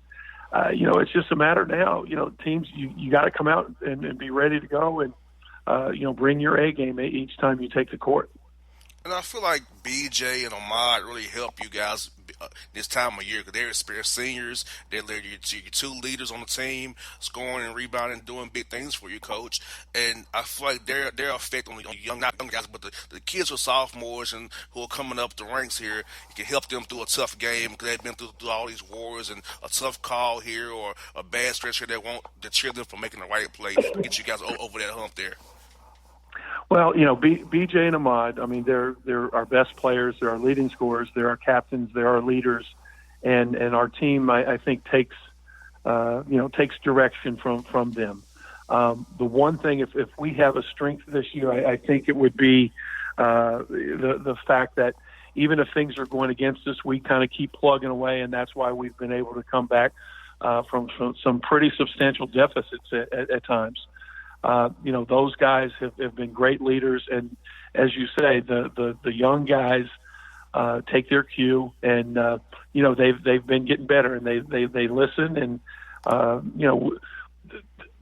it's just a matter now. Teams, you got to come out and be ready to go, and bring your A game each time you take the court. And I feel like BJ and Ahmad really help you guys this time of year, because they're experienced seniors. They're your 2 leaders on the team, scoring and rebounding, doing big things for you, Coach. And I feel like their effect on the young, not young guys, but the kids who are sophomores and who are coming up the ranks here, it can help them through a tough game, because they've been through all these wars, and a tough call here or a bad stretch here that won't deter them from making the right play to get you guys over that hump there. Well, BJ and Ahmad, I mean, they're our best players. They're our leading scorers. They're our captains. They're our leaders. And our team, I think, takes direction from them. The one thing, if we have a strength this year, I think it would be the fact that even if things are going against us, we kind of keep plugging away, and that's why we've been able to come back from some pretty substantial deficits at times. Those guys have been great leaders, and as you say, the young guys take their cue, and they've been getting better, and they listen, and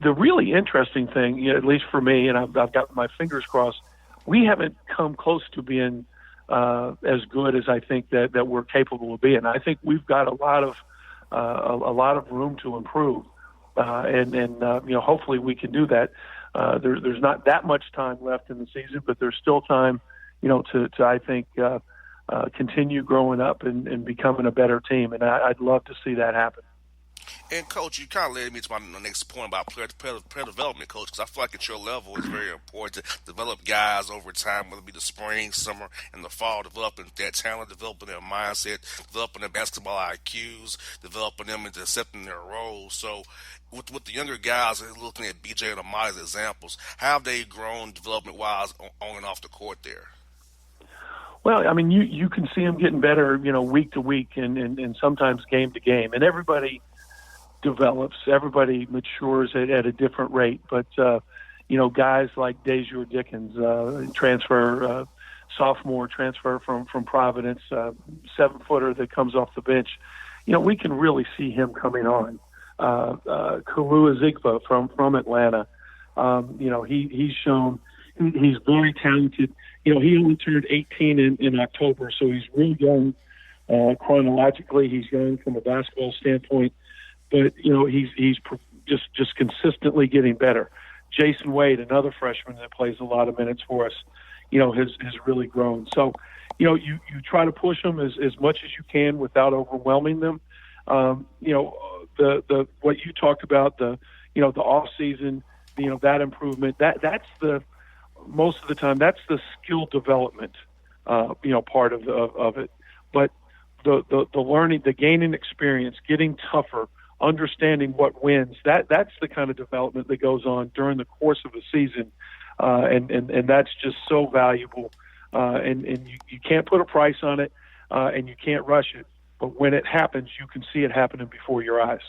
the really interesting thing, at least for me, and I've got my fingers crossed, we haven't come close to being as good as I think that we're capable of being. I think we've got a lot of room to improve. And hopefully we can do that. There's not that much time left in the season, but there's still time, to I think, continue growing up and becoming a better team. And I'd love to see that happen. And, Coach, you kind of led me to my next point about player development, Coach, because I feel like at your level it's very important to develop guys over time, whether it be the spring, summer, and the fall, developing their talent, developing their mindset, developing their basketball IQs, developing them into accepting their roles. So with the younger guys, looking at BJ and Ahmad as examples, how have they grown development-wise on and off the court there? Well, I mean, you can see them getting better, week to week and sometimes game to game. And everybody develops, everybody matures at a different rate. But, guys like Dejour Dickens, sophomore transfer from Providence, 7-footer that comes off the bench, we can really see him coming on. Kalua Zigba from Atlanta, He's shown he's very talented. He only turned 18 in October, so he's real young. Chronologically, he's young from a basketball standpoint, but he's just consistently getting better. Jason Wade, another freshman that plays a lot of minutes for us, has really grown. So, you try to push them as much as you can without overwhelming them. The what you talked about, the off season, that improvement, that's the most of the time that's the skill development, part of it. But the learning, the gaining experience, getting tougher, understanding what wins, that's the kind of development that goes on during the course of a season, and that's just so valuable. And you can't put a price on it, and you can't rush it. But when it happens, you can see it happening before your eyes.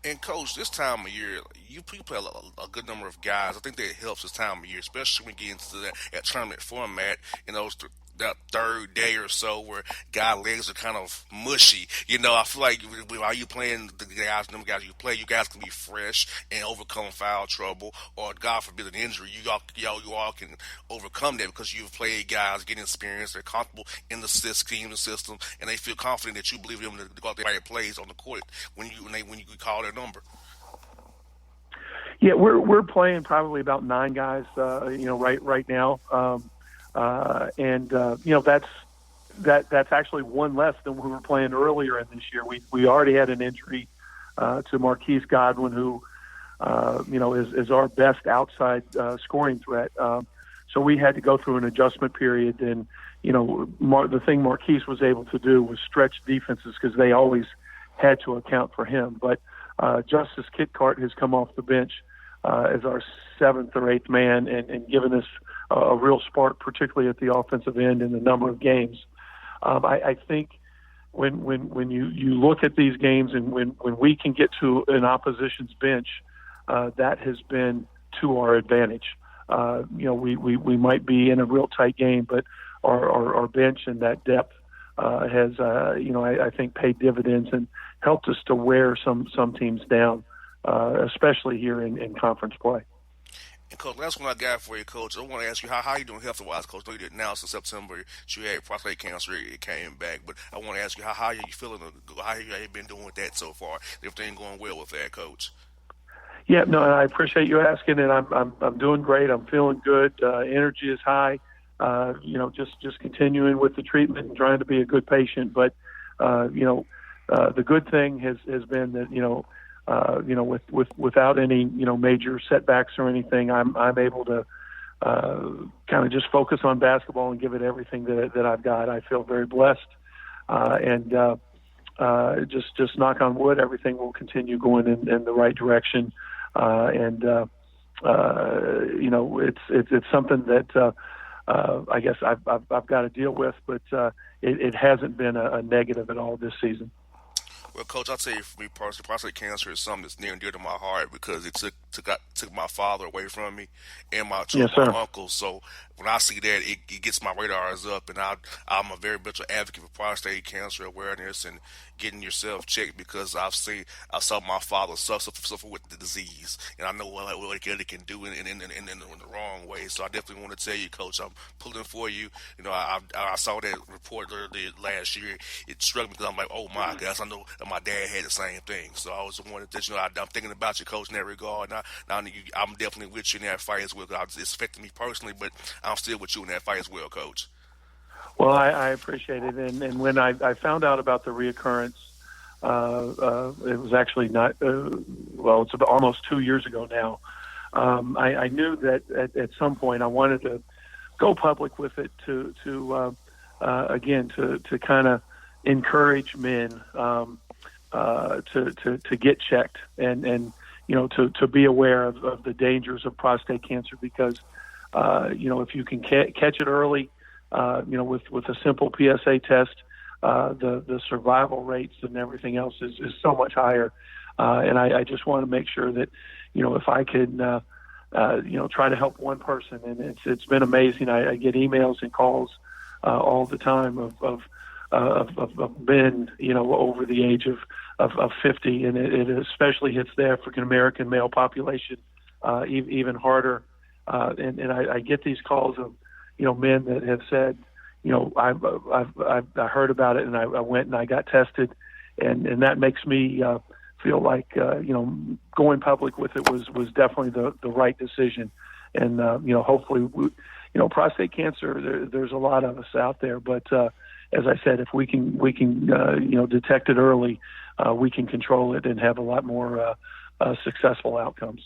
And coach, this time of year, you play a good number of guys. I think that helps this time of year, especially when you get into that tournament format. That third day or so where guy legs are kind of mushy. I feel like while you playing the guys you guys can be fresh and overcome foul trouble, or God forbid an injury. You all can overcome that because you've played guys, getting experience, they're comfortable in the scheme, the system, and they feel confident that you believe in them to go out there and plays on the court when you call their number. Yeah, we're playing probably about 9 guys, right now. That's actually one less than we were playing earlier in this year. We already had an injury to Marquise Godwin, who is our best outside scoring threat. So we had to go through an adjustment period, and the thing Marquise was able to do was stretch defenses because they always had to account for him. But Justice Kitcart has come off the bench as our 7th or 8th man and given us a real spark, particularly at the offensive end in a number of games. I think when you look at these games and when we can get to an opposition's bench, that has been to our advantage. We might be in a real tight game, but our bench and that depth has, I think, paid dividends and helped us to wear some teams down, especially here in conference play. And Coach, last one I got for you, Coach. I want to ask you how you doing health-wise, Coach. I know you didn't announce in September that you had prostate cancer. It came back, but I want to ask you how are you feeling? How you been doing with that so far? Everything going well with that, Coach? Yeah, no, I appreciate you asking, and I'm doing great. I'm feeling good. Energy is high. Just continuing with the treatment and trying to be a good patient. But the good thing has been that without any major setbacks or anything, I'm able to kind of just focus on basketball and give it everything that I've got. I feel very blessed, and just knock on wood, everything will continue going in the right direction. It's something that I guess I've got to deal with, but it hasn't been a negative at all this season. Well, Coach, I'll tell you, for me personally, prostate cancer is something that's near and dear to my heart because it took my father away from me and my two uncles. So when I see that, it gets my radars up, and I'm a very much an advocate for prostate cancer awareness and getting yourself checked because I saw my father suffer with the disease, and I know what it can do in the wrong way. So I definitely want to tell you, Coach, I'm pulling for you. I saw that report last year. It struck me because I'm like, oh my gosh, I know my dad had the same thing. So I was wanted that I'm thinking about you, Coach, in that regard. And I'm definitely with you in that fight as well. It's affecting me personally, but I'm still with you in that fight as well, Coach. Well, I appreciate it. And when I found out about the reoccurrence, it was actually not, it's about almost 2 years ago now. I knew that at some point I wanted to go public with it to kind of encourage men to get checked and to be aware of the dangers of prostate cancer because if you can catch it early, with a simple PSA test, the survival rates and everything else is so much higher. And I just want to make sure that, if I could, try to help one person, and it's been amazing. I get emails and calls all the time of men, over the age of 50, and it especially hits the African American male population even harder. And I get these calls of, men that have said, I heard about it and I went and I got tested, and that makes me feel like going public with it was definitely the right decision. And hopefully, prostate cancer. There's a lot of us out there, but as I said, if we can detect it early, we can control it and have a lot more successful outcomes.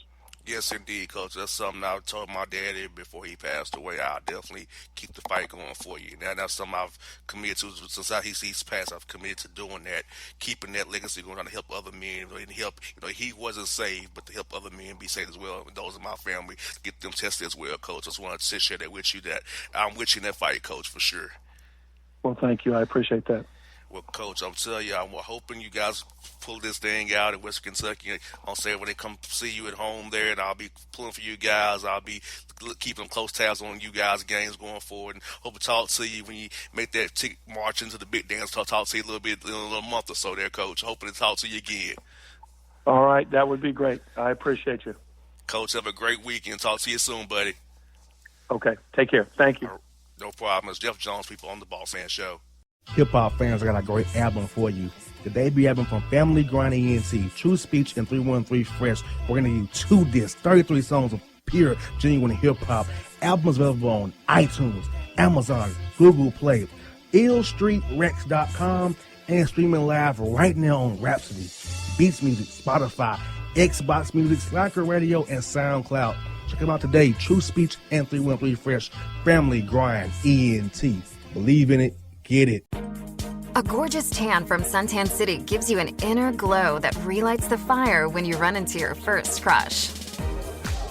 Yes, indeed, Coach. That's something I told my daddy before he passed away. I'll definitely keep the fight going for you. Now, that's something I've committed to since he's passed. I've committed to doing that, keeping that legacy going, trying to help other men and help. He wasn't saved, but to help other men be saved as well. And those in my family, get them tested as well, Coach. I just wanted to share that with you. That I'm with you in that fight, Coach, for sure. Well, thank you. I appreciate that. Well, Coach, I'm telling you, I'm hoping you guys pull this thing out in West Kentucky on Saturday when they come see you at home there, and I'll be pulling for you guys. I'll be keeping close tabs on you guys' games going forward, and hope to talk to you when you make that march into the big dance. Talk to you a little bit in a little month or so there, Coach. Hoping to talk to you again. All right, that would be great. I appreciate you. Coach, have a great weekend. Talk to you soon, buddy. Okay, take care. Thank you. No problem. It's Jeff Jones, people on the Bossman Show. Hip-hop fans, I got a great album for you. The debut album from Family Grind ENT, True Speech and 313 Fresh. We're going to give you 2 discs, 33 songs of pure, genuine hip-hop. Album is available on iTunes, Amazon, Google Play, illstreetrex.com, and streaming live right now on Rhapsody, Beats Music, Spotify, Xbox Music, Slacker Radio, and SoundCloud. Check them out today. True Speech and 313 Fresh. Family Grind ENT. Believe in it. Get it. A gorgeous tan from Suntan City gives you an inner glow that relights the fire when you run into your first crush.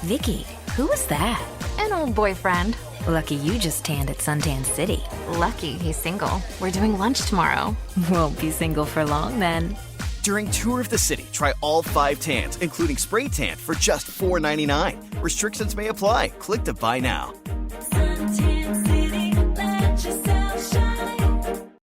Vicky, who was that? An old boyfriend. Lucky you just tanned at Suntan City. Lucky he's single. We're doing lunch tomorrow. Won't be single for long then. During Tour of the City, try all 5 tans, including spray tan, for just $4.99. Restrictions may apply. Click to buy now. Suntan City, let yourself shine.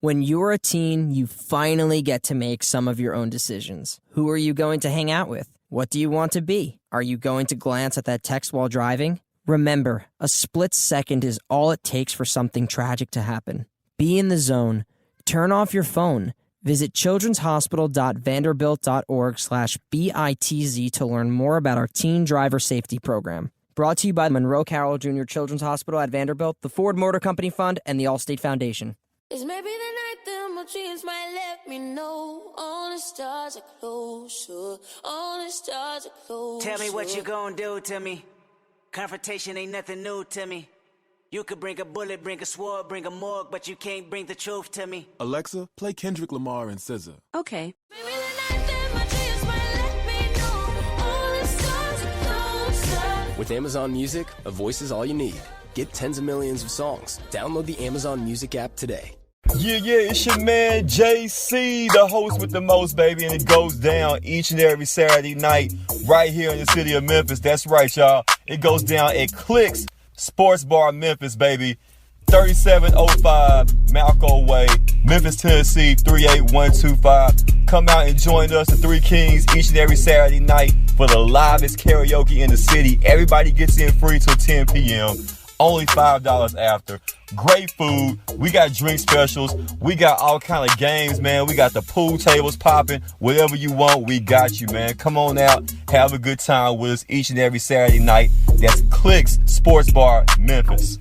When you're a teen, you finally get to make some of your own decisions. Who are you going to hang out with? What do you want to be? Are you going to glance at that text while driving? Remember, a split second is all it takes for something tragic to happen. Be in the zone. Turn off your phone. Visit childrenshospital.vanderbilt.org/BITZ to learn more about our teen driver safety program. Brought to you by Monroe Carroll Jr. Children's Hospital at Vanderbilt, the Ford Motor Company Fund, and the Allstate Foundation. It's maybe the night that my dreams might let me know. All the stars are closer. All the stars are closer. Tell me what you gonna do to me. Confrontation ain't nothing new to me. You could bring a bullet, bring a sword, bring a morgue, but you can't bring the truth to me. Alexa, play Kendrick Lamar and SZA. Okay. Maybe the night that my dreams might let me know. All the stars are closer. With Amazon Music, a voice is all you need. Get tens of millions of songs. Download the Amazon Music app today. Yeah, it's your man JC, the host with the most, baby, and it goes down each and every Saturday night right here in the city of Memphis. That's right, y'all. It goes down at Clicks Sports Bar Memphis, baby. 3705 Malco Way, Memphis, Tennessee, 38125. Come out and join us, the Three Kings, each and every Saturday night for the livest karaoke in the city. Everybody gets in free till 10 p.m. Only $5 after. Great food. We got drink specials. We got all kind of games, man. We got the pool tables popping. Whatever you want, we got you, man. Come on out. Have a good time with us each and every Saturday night. That's Clicks Sports Bar, Memphis.